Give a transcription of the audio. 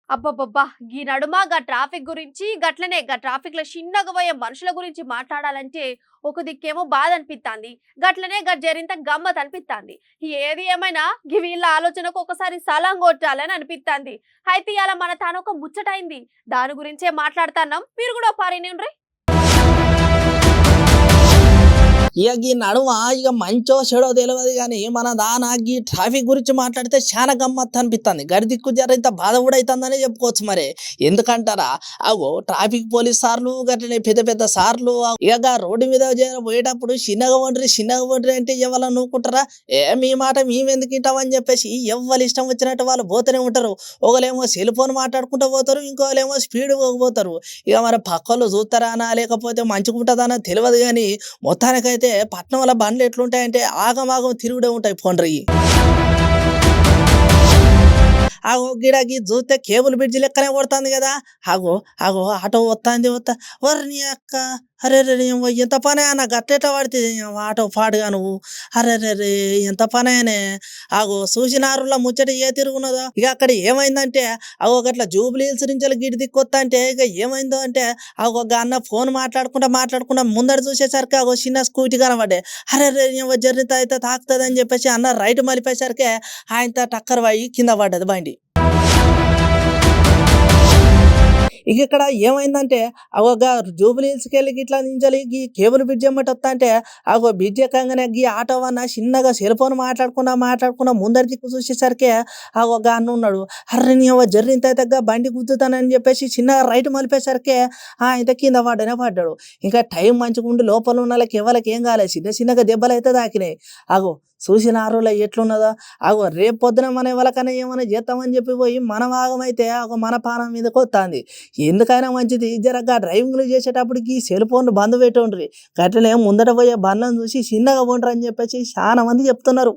అబ్బబ్బబ్బా! గీ నడుమ ట్రాఫిక్ గురించి గట్లనే ట్రాఫిక్‌లో చిన్నగా పోయే మనుషుల గురించి మాట్లాడాలంటే ఒక దిక్కేమో బాధ అనిపిత్తాంది. గట్లనే జరింత గమ్మత్ అనిపిత్తాంది. ఏది ఏమైనా వీళ్ళ ఆలోచనకు ఒకసారి సలాం కొట్టాలని అనిపిత్తాంది. అయితే ఇయాల మన తానొక ముచ్చటైంది. దాని గురించే మాట్లాడతన్నాం. మీరు కూడా పారి ఇనుండ్రి. ఇక ఈ నడుమ ఇక మంచో చెడో తెలియదు కానీ మన దాన ఈ ట్రాఫిక్ గురించి మాట్లాడితే చాలా గమ్మత్తు అనిపిస్తుంది. గడిదిక్కు జర ఇంత బాధ కూడా అవుతుందనే చెప్పుకోవచ్చు. మరి ఎందుకంటారా, అగో ట్రాఫిక్ పోలీస్ సార్లు గట్లనే పెద్ద పెద్ద సార్లు ఇక రోడ్డు మీద పోయేటప్పుడు చిన్నగా ఒండ్రి అంటే ఎవరు నూకుంటారా? మీ మాట మేమెందుకు వింటామని చెప్పేసి ఎవరు ఇష్టం వచ్చినట్టు వాళ్ళు పోతూనే ఉంటారు. ఒకలేమో సెల్ ఫోన్ మాట్లాడుకుంటూ పోతారు, ఇంకోలేమో స్పీడ్ పోతారు. ఇక మరి పక్కలు చూస్తారా లేకపోతే మంచుకుంటుందనా తెలియదు కానీ మొత్తానికైతే పట్నంలో బండ్లు ఎట్లుంటాయంటే ఆగమాగం తిరుగుడే ఉంటాయి. పోండ్రి ఆగో గిడకి చూస్తే కేబుల్ బ్రిడ్జ్ లెక్కనే కొడుతుంది కదా. ఆగో ఆగో ఆటో వస్తా నీ అక్క. అరే రే ఎంత పని అన్న గట్టెట పడితే ఆటో పాడుగా నువ్వు. అరే రే ఎంత పని అయినే. ఆగో చూసినారులా ముచ్చట ఏ తిరుగున్నదో. ఇక అక్కడ ఏమైందంటే అగో గట్ల జూబ్లీ హిల్స్ నుంచి గిడి దిక్కొత్తా అంటే ఇక ఏమైందో అంటే అగో అన్న ఫోన్ మాట్లాడుకుంటా ముందర చూసేసరికి అగో చిన్న స్కూటీ కనబడ్డే. అరే రే జర్నీతో అయితే తాకుతుంది అని చెప్పేసి అన్న రైట్ మలిపేసరికి ఆయనతో టక్కర్ పోయి కింద పడ్డది బండి. ఇక ఇక్కడ ఏమైందంటే అగో జూబ్లీ హిల్స్కి వెళ్ళి ఇట్లా నించాలి ఈ కేబుల్ బ్రిడ్జ్ ఎమ్మటి వస్తా అంటే అగో బ్రిడ్జ్ ఎక్కగానే ఈ ఆటో అన్న చిన్నగా సెల్ ఫోన్ మాట్లాడుకున్నా ముందర దిక్కు చూసేసరికి అగో అన్న ఉన్నాడు. అర్రే నీ జర్నీ తగ్గ బండి గుద్దుతానని చెప్పేసి చిన్నగా రైట్ మలిపేసరికి ఇంత కింద పడ్డాడు. ఇంకా టైం మంచిగా ఉండి లోపల ఉన్న వాళ్ళకి ఎవరికి ఏం కాలేదు, చిన్నగా దెబ్బలు అయితే తాకినాయి. అగో చూసిన ఆరులో ఎట్లున్నదో. అగో రేపు పొద్దున మన ఎవరికైనా ఏమైనా చేస్తామని చెప్పి పోయి మన భాగమైతే మన పానం మీదకి వస్తుంది. ఎందుకైనా మంచిది జరగా డ్రైవింగ్లు చేసేటప్పటికి సెల్ ఫోన్ బంద్ పెట్టుండ్రి. గట్లనే ముందట పోయే బండ్లను చూసి చిన్నగా పోండ్రు అని చెప్పేసి చాలా మంది చెప్తున్నారు.